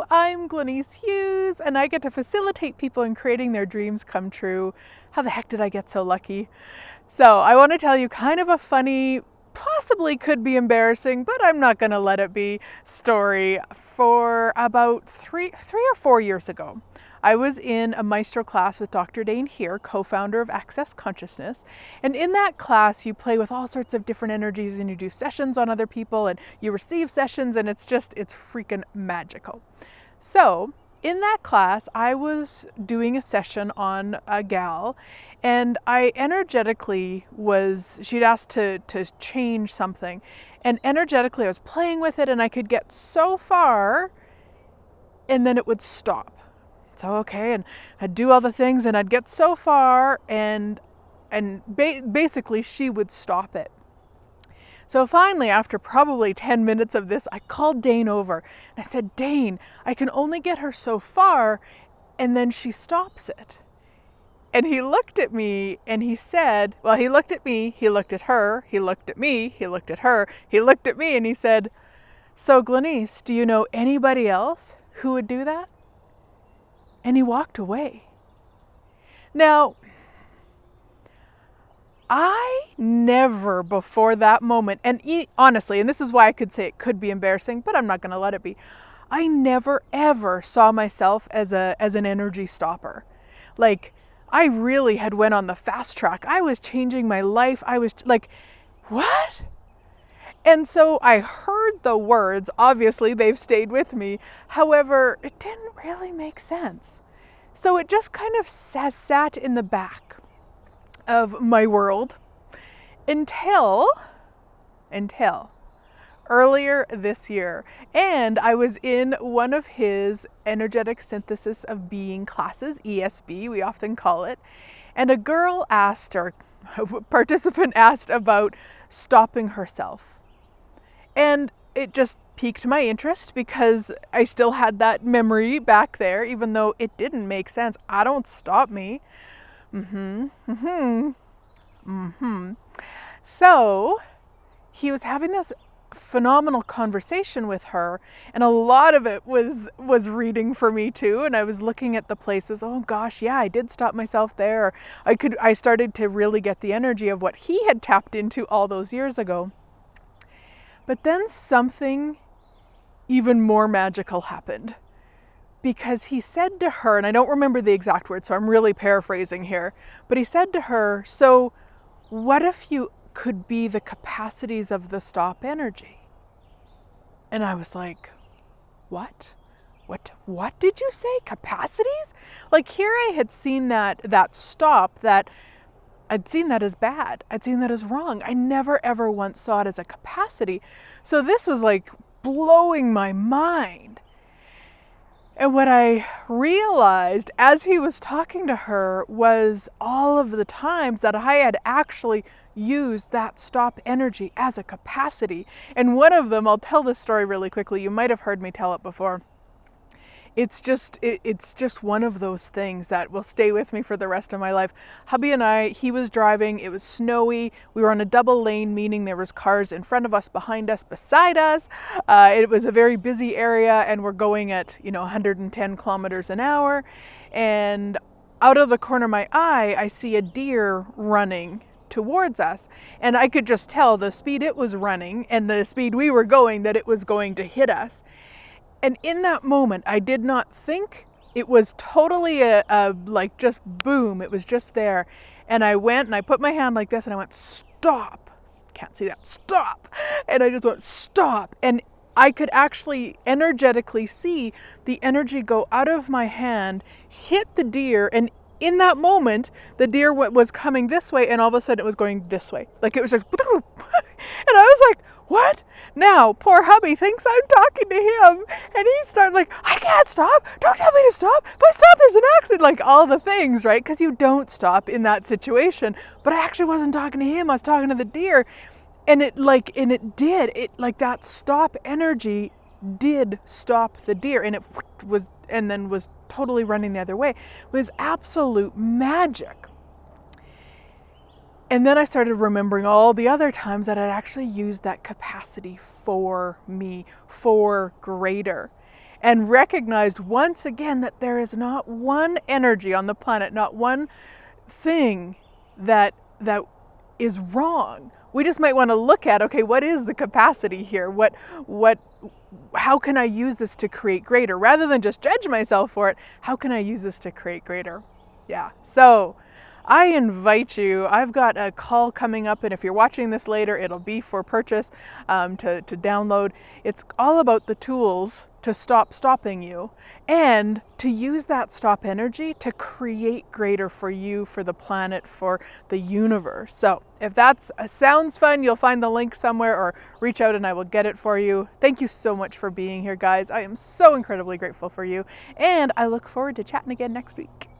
Hello, I'm Glenyce Hughes, and I get to facilitate people in creating their dreams come true. How the heck did I get so lucky? So I want to tell you kind of a funny, possibly could be embarrassing, but I'm not going to let it be, story. For about three or 4 years ago, I was in a maestro class with Dr. Dain here, co-founder of Access Consciousness. And in that class, you play with all sorts of different energies and you do sessions on other people and you receive sessions, and it's freaking magical. So in that class, I was doing a session on a gal, and I energetically she'd asked to change something. And energetically, I was playing with it and I could get so far and then it would stop. So, okay, and I'd do all the things and I'd get so far and basically she would stop it. So finally, after probably 10 minutes of this, I called Dain over and I said, Dain, I can only get her so far and then she stops it. And he looked at me and he said, well, he looked at me, he looked at her, he looked at me, he looked at her, he looked at me, and he said, so Glenyce, do you know anybody else who would do that? And he walked away. Now, I never before that moment, and honestly, and this is why I could say it could be embarrassing, but I'm not going to let it be. I never ever saw myself as an energy stopper. Like, I really had went on the fast track. I was changing my life. I was like, what? And so I heard the words. Obviously, they've stayed with me. However, it didn't really make sense. So it just kind of sat in the back of my world until earlier this year. And I was in one of his energetic synthesis of being classes, ESB, we often call it. And a girl asked, or a participant asked, about stopping herself. And it just piqued my interest because I still had that memory back there, even though it didn't make sense. I don't stop me. So he was having this phenomenal conversation with her, and a lot of it was reading for me too, and I was looking at the places. Oh gosh, yeah, I did stop myself there. I started to really get the energy of what he had tapped into all those years ago. But then something even more magical happened, because he said to her, and I don't remember the exact words, so I'm really paraphrasing here, but he said to her, so what if you could be the capacities of the stop energy? And I was like, what did you say? Capacities? Like, here I had seen that stop, that I'd seen that as bad. I'd seen that as wrong. I never ever once saw it as a capacity. So this was like blowing my mind. And what I realized as he was talking to her was all of the times that I had actually used that stop energy as a capacity. And one of them, I'll tell this story really quickly. You might have heard me tell it before. It's just one of those things that will stay with me for the rest of my life. Hubby and I, he was driving, it was snowy, we were on a double lane, meaning there was cars in front of us, behind us, beside us. It was a very busy area, and we're going at 110 kilometers an hour. And out of the corner of my eye, I see a deer running towards us. And I could just tell the speed it was running and the speed we were going that it was going to hit us. And in that moment, I did not think. It was totally like just boom. It was just there. And I went and I put my hand like this and I went, stop. Can't see that. Stop. And I just went, stop. And I could actually energetically see the energy go out of my hand, hit the deer. And in that moment, the deer was coming this way, and all of a sudden it was going this way. Like, it was just, and I was like, what? Now, poor hubby thinks I'm talking to him, and he started like, I can't stop. Don't tell me to stop. If I stop, there's an accident. Like, all the things, right? Because you don't stop in that situation. But I actually wasn't talking to him. I was talking to the deer. And it did. That stop energy did stop the deer, and it was totally running the other way. It was absolute magic. And then I started remembering all the other times that I'd actually used that capacity for me, for greater. and recognized once again that there is not one energy on the planet, not one thing that is wrong. We just might want to look at, okay, what is the capacity here? How can I use this to create greater? Rather than just judge myself for it, how can I use this to create greater? Yeah, so I invite you, I've got a call coming up, and if you're watching this later, it'll be for purchase, to download. It's all about the tools to stop stopping you, and to use that stop energy to create greater for you, for the planet, for the universe. So if that sounds fun, you'll find the link somewhere, or reach out and I will get it for you. Thank you so much for being here, guys. I am so incredibly grateful for you, and I look forward to chatting again next week.